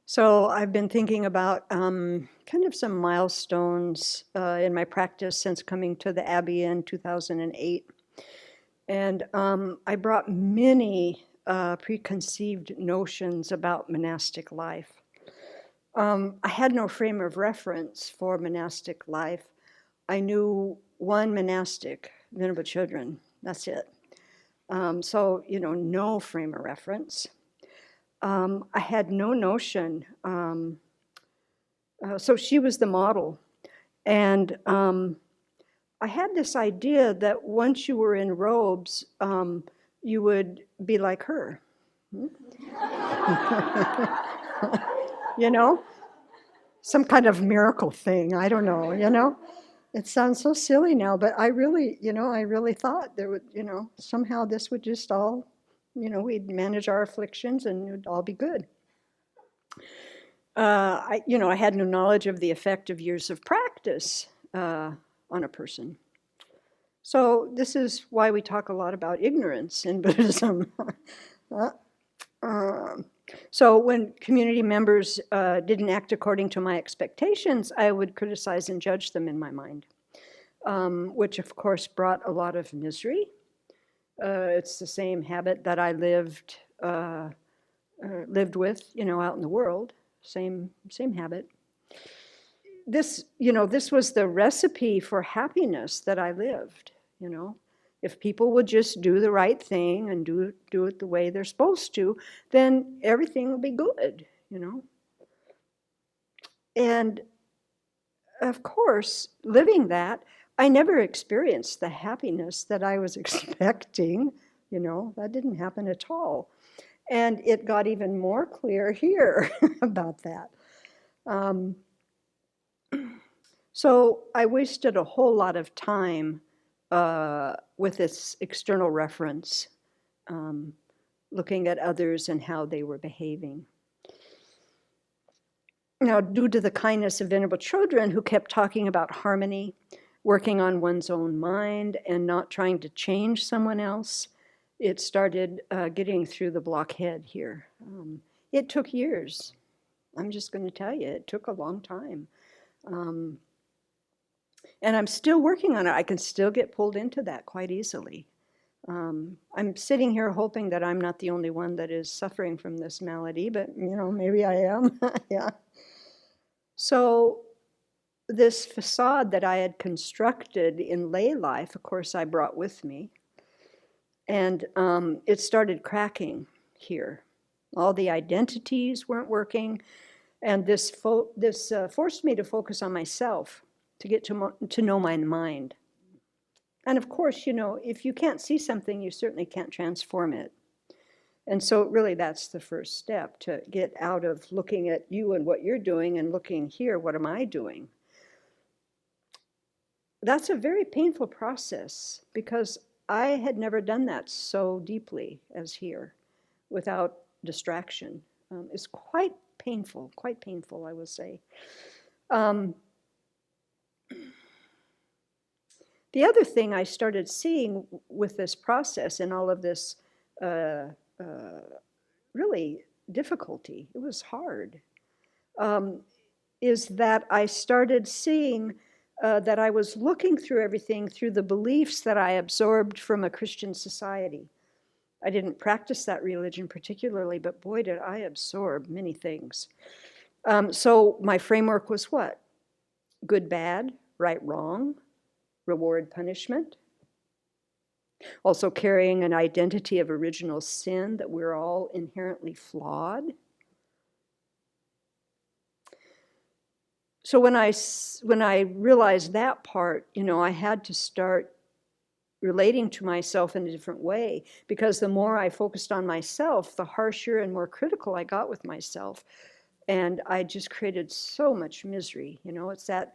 So I've been thinking about kind of some milestones in my practice since coming to the Abbey in 2008. And I brought many preconceived notions about monastic life. I had no frame of reference for monastic life. I knew one monastic, Venerable Children, that's it. So, no frame of reference. I had no notion. So she was the model. And I had this idea that once you were in robes, you would be like her. You know? Some kind of miracle thing. I don't know. It sounds so silly now, but I really thought there would, somehow this would just all, we'd manage our afflictions and it would all be good. I had no knowledge of the effect of years of practice on a person. So this is why we talk a lot about ignorance in Buddhism. So when community members didn't act according to my expectations, I would criticize and judge them in my mind, which of course brought a lot of misery. It's the same habit that I lived with, out in the world. Same habit. This was the recipe for happiness that I lived, If people would just do the right thing and do it the way they're supposed to, then everything will be good, And of course, living that, I never experienced the happiness that I was expecting, that didn't happen at all. And it got even more clear here about that. So I wasted a whole lot of time with this external reference, looking at others and how they were behaving. Now, due to the kindness of Venerable Children who kept talking about harmony, working on one's own mind, and not trying to change someone else, it started getting through the blockhead here. It took years. I'm just going to tell you, it took a long time. And I'm still working on it. I can still get pulled into that quite easily. I'm sitting here hoping that I'm not the only one that is suffering from this malady, but maybe I am. Yeah. So this facade that I had constructed in lay life, of course, I brought with me. And it started cracking here. All the identities weren't working. And this forced me to focus on myself, to get to know my mind. And of course, if you can't see something, you certainly can't transform it. And so really that's the first step, to get out of looking at you and what you're doing and looking here, what am I doing? That's a very painful process because I had never done that so deeply as here without distraction. It's quite painful, I will say. The other thing I started seeing with this process and all of this really difficulty, it was hard, is that I started seeing that I was looking through everything through the beliefs that I absorbed from a Christian society. I didn't practice that religion particularly, but boy, did I absorb many things. So my framework was what? Good, bad, right, wrong, reward, punishment. Also carrying an identity of original sin, that we're all inherently flawed. So when I realized that part, I had to start relating to myself in a different way, because the more I focused on myself, the harsher and more critical I got with myself. And I just created so much misery. It's that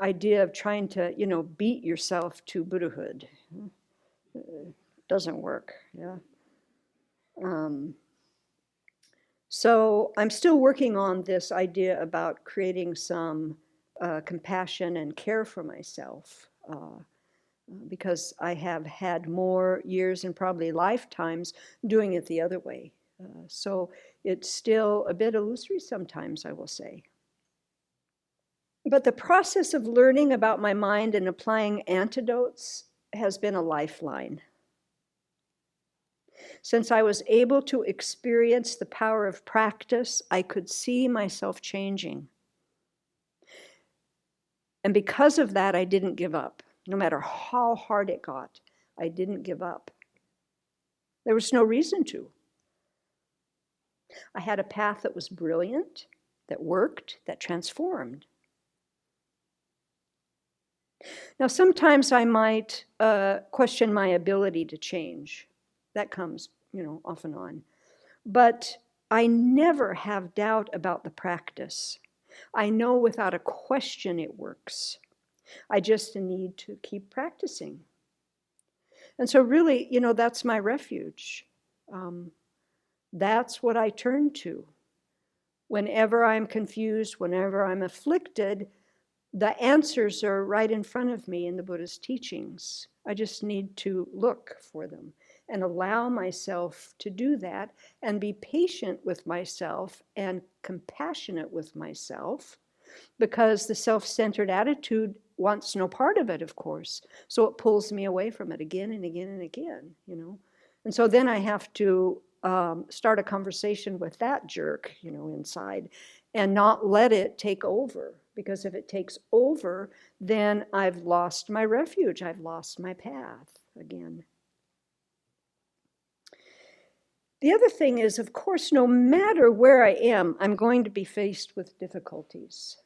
idea of trying to, beat yourself to Buddhahood. It doesn't work, yeah. So I'm still working on this idea about creating some compassion and care for myself, because I have had more years and probably lifetimes doing it the other way. So It's still a bit illusory sometimes, I will say. But the process of learning about my mind and applying antidotes has been a lifeline. Since I was able to experience the power of practice, I could see myself changing. And because of that, I didn't give up. No matter how hard it got, I didn't give up. There was no reason to. I had a path that was brilliant, that worked, that transformed. Now, sometimes I might question my ability to change. That comes, off and on. But I never have doubt about the practice. I know without a question it works. I just need to keep practicing. And so really, that's my refuge. That's what I turn to. Whenever I'm confused, whenever I'm afflicted, the answers are right in front of me in the Buddha's teachings. I just need to look for them and allow myself to do that and be patient with myself and compassionate with myself, because the self-centered attitude wants no part of it, of course. So it pulls me away from it again and again and again, And so then I have to start a conversation with that jerk, inside, and not let it take over. Because if it takes over, then I've lost my refuge. I've lost my path again. The other thing is, of course, no matter where I am, I'm going to be faced with difficulties.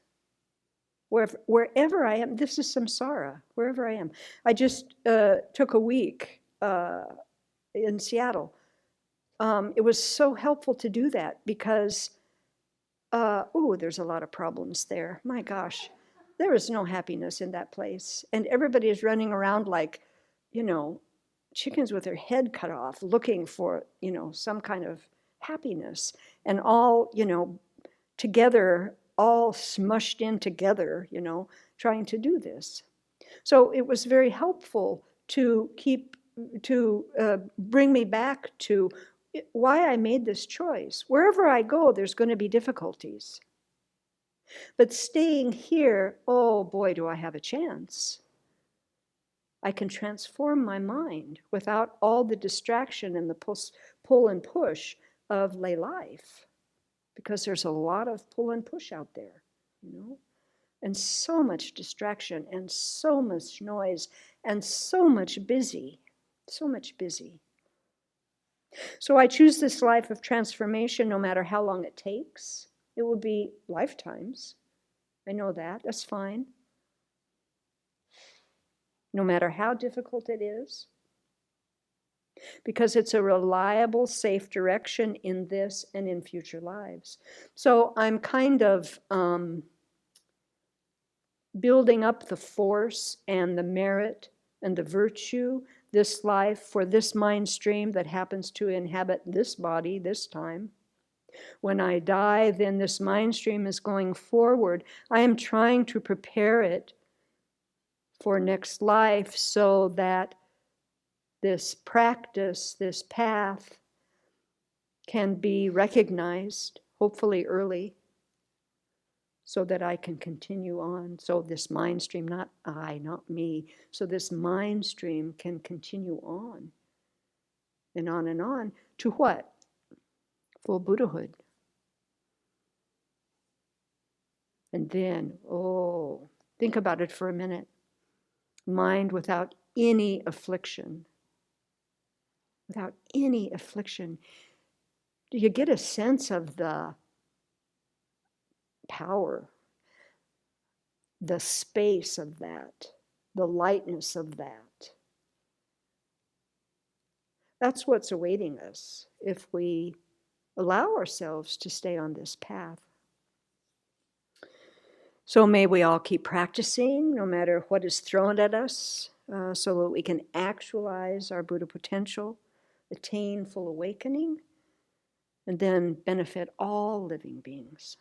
Wherever I am, this is samsara, wherever I am. I just took a week in Seattle. It was so helpful to do that because, there's a lot of problems there. My gosh, there is no happiness in that place. And everybody is running around like, chickens with their head cut off, looking for, some kind of happiness. And all, together, all smushed in together, trying to do this. So it was very helpful to bring me back to why I made this choice. Wherever I go, there's going to be difficulties. But staying here, oh boy, do I have a chance. I can transform my mind without all the distraction and the pull and push of lay life. Because there's a lot of pull and push out there, and so much distraction and so much noise and so much busy. So I choose this life of transformation no matter how long it takes. It will be lifetimes. I know that. That's fine. No matter how difficult it is. Because it's a reliable, safe direction in this and in future lives. So I'm kind of building up the force and the merit and the virtue this life for this mind stream that happens to inhabit this body this time. When I die, then this mind stream is going forward. I am trying to prepare it for next life so that this practice, this path, can be recognized, hopefully early, so that I can continue on. So this mind stream, not I, not me, so this mind stream can continue on and on to what? Full Buddhahood. And then, think about it for a minute. Mind without any affliction. Without any affliction. Do you get a sense of the power, the space of that, the lightness of that? That's what's awaiting us if we allow ourselves to stay on this path. So may we all keep practicing no matter what is thrown at us, so that we can actualize our Buddha potential, attain full awakening, and then benefit all living beings.